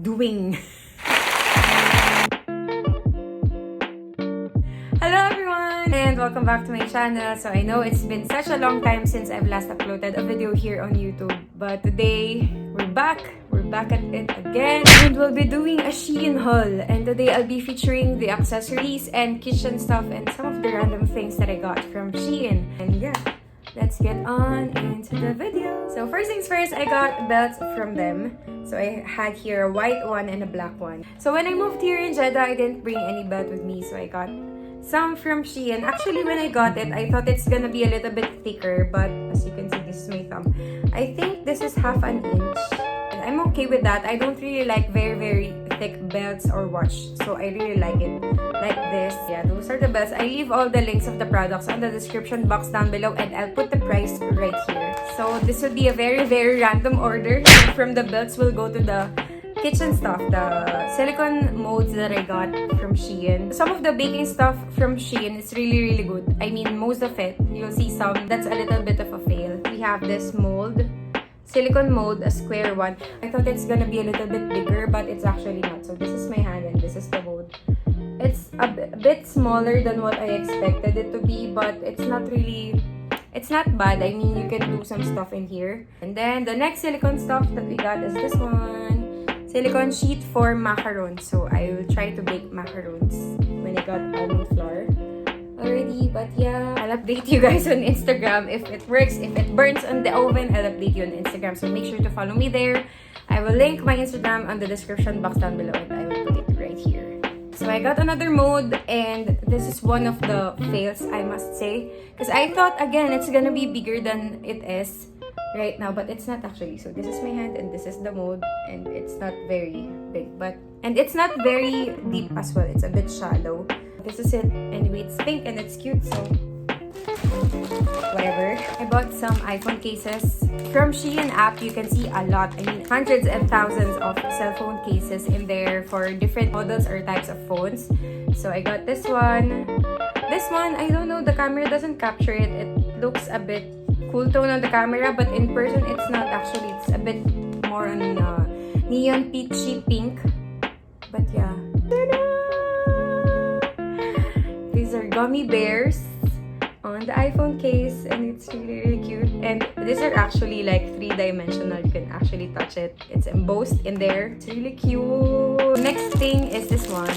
doing. Hello everyone and welcome back to my channel. So I know it's been such a long time since I've last uploaded a video here on YouTube, but today we're back at it again, and we'll be doing a SHEIN haul. And today I'll be featuring the accessories and kitchen stuff and some of the random things that I got from SHEIN. And yeah, let's get on into the video. So first things first, I got belts from them. So I had here a white one and a black one. So when I moved here in Jeddah, I didn't bring any belt with me, so I got some from SHEIN. Actually, when I got it, I thought it's gonna be a little bit thicker, but as you can see, this is my thumb. I think this is half an inch. And I'm okay with that. I don't really like very thick belts or watch, so I really like it like this. Yeah, those are the belts. I leave all the links of the products on the description box down below, and I'll put the price right here. So this will be a very random order. From the belts, we'll go to the kitchen stuff, the silicone molds that I got from SHEIN. Some of the baking stuff from SHEIN is really good. I mean, most of it. You'll see some that's a little bit of a fail. We have this mold, silicone mold, a square one. I thought it's gonna be a little bit bigger, but it's actually not. So this is my hand and this is the mold. It's a bit smaller than what I expected it to be, but it's not bad. I mean, you can do some stuff in here. And then the next silicone stuff that we got is this one. Silicone sheet for macarons. So I will try to bake macarons when I got almond flour already. But yeah, I'll update you guys on Instagram if it works. If it burns on the oven, I'll update you on Instagram. So make sure to follow me there. I will link my Instagram on the description box down below, and I will put it right here. So I got another mold, and this is one of the fails, I must say, because I thought again it's gonna be bigger than it is right now, but it's not actually. So this is my hand and this is the mold, and it's not very big, and it's not very deep as well. It's a bit shallow. This is it. Anyway, it's pink and it's cute, so whatever. I bought some iPhone cases from SHEIN app. You can see a lot. I mean, hundreds and thousands of cell phone cases in there for different models or types of phones. So I got this one. This one, I don't know, the camera doesn't capture it. It looks a bit cool tone on the camera, but in person it's not actually. It's a bit more on neon peachy pink. But yeah. These are gummy bears on the iPhone case, and it's really cute. And these are actually like 3-dimensional. You can actually touch it. It's embossed in there. It's really cute. Next thing is this one.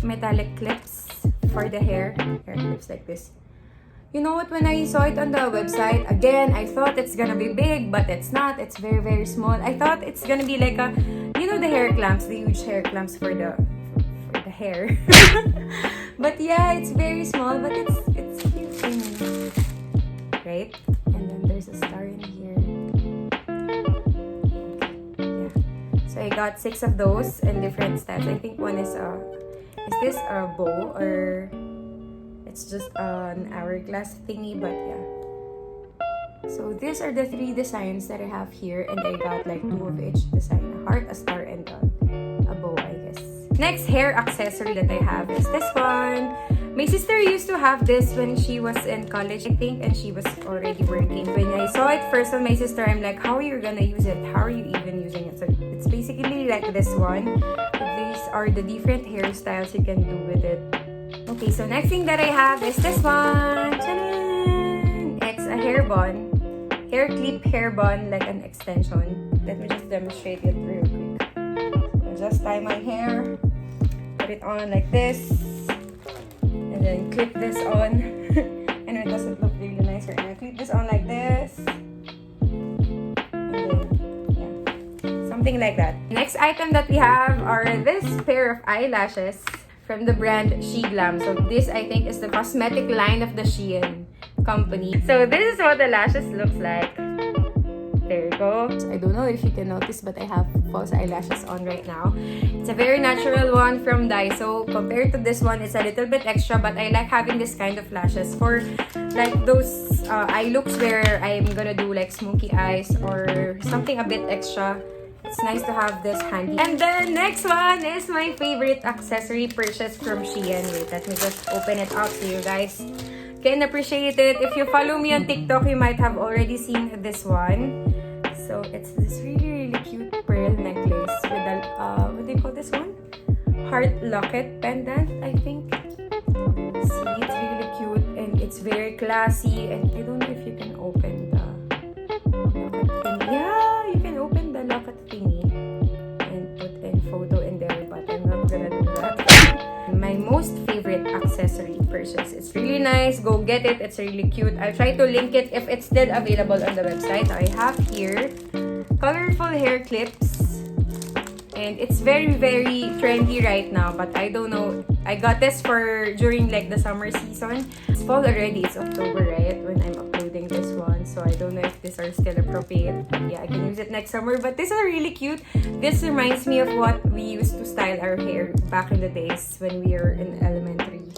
Metallic clips for the hair. Hair clips like this. You know what, when I saw it on the website, again, I thought it's gonna be big, but it's not. It's very small. I thought it's gonna be like a, you know, the hair clamps, the huge hair clamps for the hair. But yeah, it's very small, but it's cute. Right? And then there's a star in here. Yeah. So I got 6 of those in different styles. I think one is this a bow, or it's just an hourglass thingy, but yeah. So these are the 3 designs that I have here, and I got like 2 of each design. A heart, a star, and a bow, I guess. Next hair accessory that I have is this one. My sister used to have this when she was in college, I think, and she was already working. When I saw it first on my sister, I'm like, how are you gonna use it? How are you even using it? So it's basically like this one. These are the different hairstyles you can do with it. Okay, so next thing that I have is this one. Ta-da! It's a hair bun. Hair clip hair bun, like an extension. Let me just demonstrate it real quick. I'll just tie my hair, put it on like this, and then clip this on. And it doesn't look really nice right now. Clip this on like this. And then, yeah, something like that. Next item that we have are this pair of eyelashes from the brand SheGlam. So this, I think, is the cosmetic line of the SHEIN company. So this is what the lashes looks like. There you go. So I don't know if you can notice, but I have false eyelashes on right now. It's a very natural one from Daiso. Compared to this one, it's a little bit extra, but I like having this kind of lashes for like those eye looks where I'm gonna do like smoky eyes or something a bit extra. It's nice to have this handy. And the next one is my favorite accessory purchase from SHEIN. Wait, let me just open it out to you guys. Can appreciate it. If you follow me on TikTok, you might have already seen this one. So it's this really cute heart locket pendant, I think. See, it's really cute and it's very classy. And I don't know if you can open the locket thingy. Yeah, you can open the locket thingy and put in photo in there, but I'm not gonna do that. My most favorite accessory purchase. It's really nice. Go get it. It's really cute. I'll try to link it if it's still available on the website. I have here colorful hair clips. And it's very, very trendy right now, but I don't know. I got this for during like the summer season. It's fall already. It's October, right? When I'm uploading this one. So I don't know if these are still appropriate. But yeah, I can use it next summer. But these are really cute. This reminds me of what we used to style our hair back in the days when we were in elementary.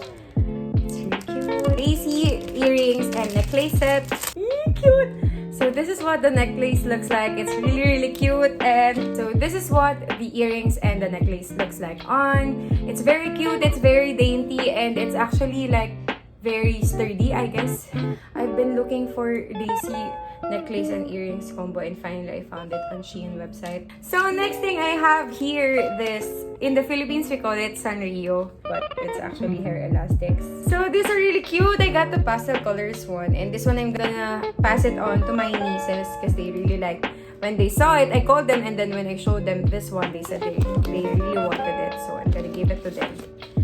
It's really cute. Lacy earrings and necklace set. Really cute. So this is what the necklace looks like. It's really, really cute. And so this is what the earrings and the necklace looks like on. It's very cute. It's very dainty. And it's actually like very sturdy, I guess. I've been looking for lacy necklace and earrings combo and finally I found it on SHEIN website. So next thing I have here, this, in the Philippines we call it Sanrio, but it's actually hair elastics. So these are really cute. I got the pastel colors one, and this one I'm gonna pass it on to my nieces because they really like. When they saw it, I called them, and then when I showed them this one, they said they really wanted it, so I'm gonna give it to them.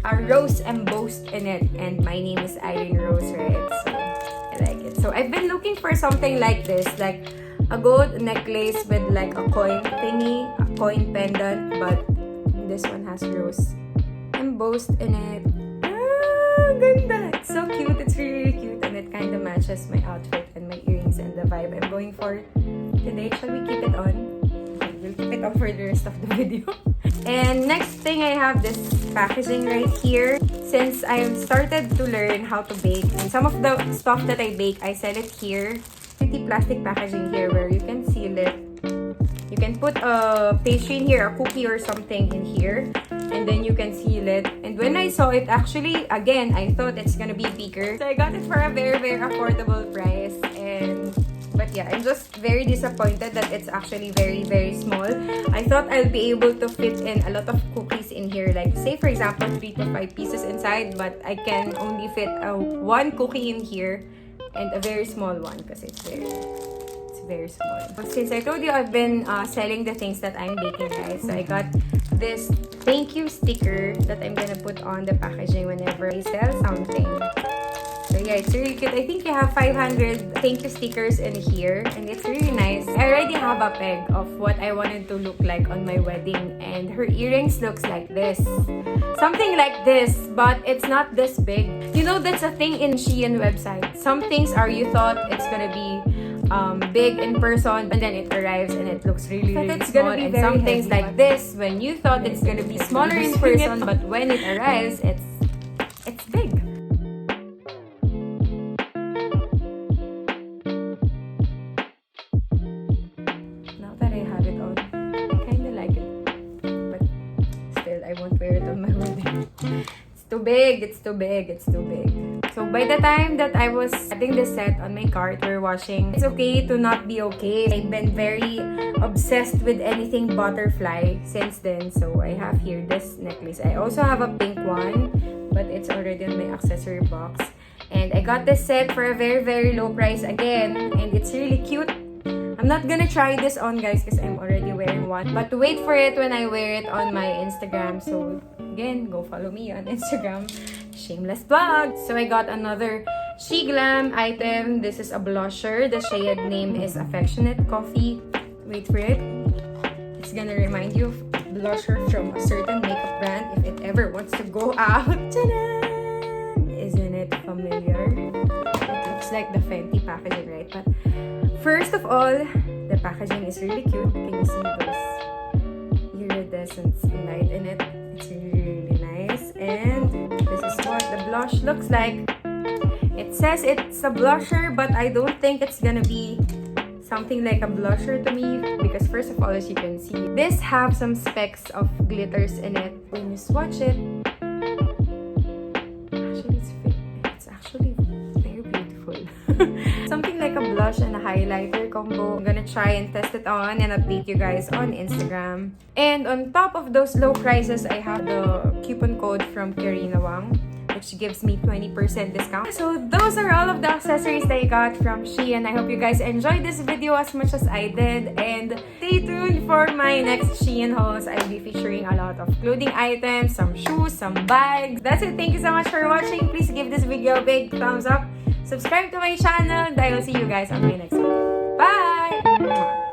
A rose embossed in it, and my name is Irene Rose, right? So I like it. So I've been looking for something like this, like a gold necklace with like a coin thingy, a coin pendant, but this one has rose embossed in it. Ah, ganda! It's so cute. It's really cute, and it kind of matches my outfit and my earrings and the vibe I'm going for today. Shall we keep it on? Okay, we'll keep it on for the rest of the video. And next thing, I have this packaging right here. Since I've started to learn how to bake, and some of the stuff that I bake, I sell it here. Pretty plastic packaging here where you can seal it. You can put a pastry in here, a cookie or something in here, and then you can seal it. And when I saw it, actually, again, I thought it's gonna be bigger. So I got it for a very, very affordable price. But yeah, I'm just very disappointed that it's actually very, very small. I thought I'll be able to fit in a lot of cookies in here. Like, say for example, 3 to 5 pieces inside, but I can only fit one cookie in here and a very small one because it's very small. Since I told you I've been selling the things that I'm baking, guys, so I got this thank you sticker that I'm gonna put on the packaging whenever I sell something. So yeah, it's really cute. I think you have 500 thank you stickers in here, and it's really nice. I already have a peg of what I wanted to look like on my wedding, and her earrings looks like this. Something like this, but it's not this big. You know, that's a thing in SHEIN website. Some things are you thought it's gonna be big in person, and then it arrives and it looks really, really small. And some things like this, when you thought it's gonna be smaller in person, but when it arrives, it's big. Now that I have it on, I kind of like it, but still, I won't wear it on my wedding. It's too big. It's too big. It's too big. So by the time that I was setting this set on my cart, we're washing. It's okay to not be okay. I've been very obsessed with anything butterfly since then. So I have here this necklace. I also have a pink one, but it's already on my accessory box. And I got this set for a very, very low price again. And it's really cute. I'm not gonna try this on, guys, because I'm already wearing one. But wait for it when I wear it on my Instagram. So again, go follow me on Instagram. Shameless plug. So I got another SHEIN item. This is a blusher. The shade name is Affectionate Coffee. Wait for it. It's gonna remind you of blusher from a certain makeup brand if it ever wants to go out. Ta-da! Isn't it familiar? It looks like the Fenty packaging, right? But first of all, the packaging is really cute. Can you see those iridescent light in it? It's really, really nice. And this is what the blush looks like. It says it's a blusher, but I don't think it's gonna be something like a blusher to me because first of all, as you can see, this have some specks of glitters in it. When you swatch it, actually it's actually very beautiful. Something like a blush and a highlighter combo. I'm gonna try and test it on and update you guys on Instagram. And on top of those low prices, I have the coupon code from Karina Wang, which gives me 20% discount. So those are all of the accessories that I got from SHEIN. I hope you guys enjoyed this video as much as I did. And stay tuned for my next SHEIN hauls. I'll be featuring a lot of clothing items, some shoes, some bags. That's it. Thank you so much for watching. Please give this video a big thumbs up. Subscribe to my channel. And I will see you guys on my next video. Bye!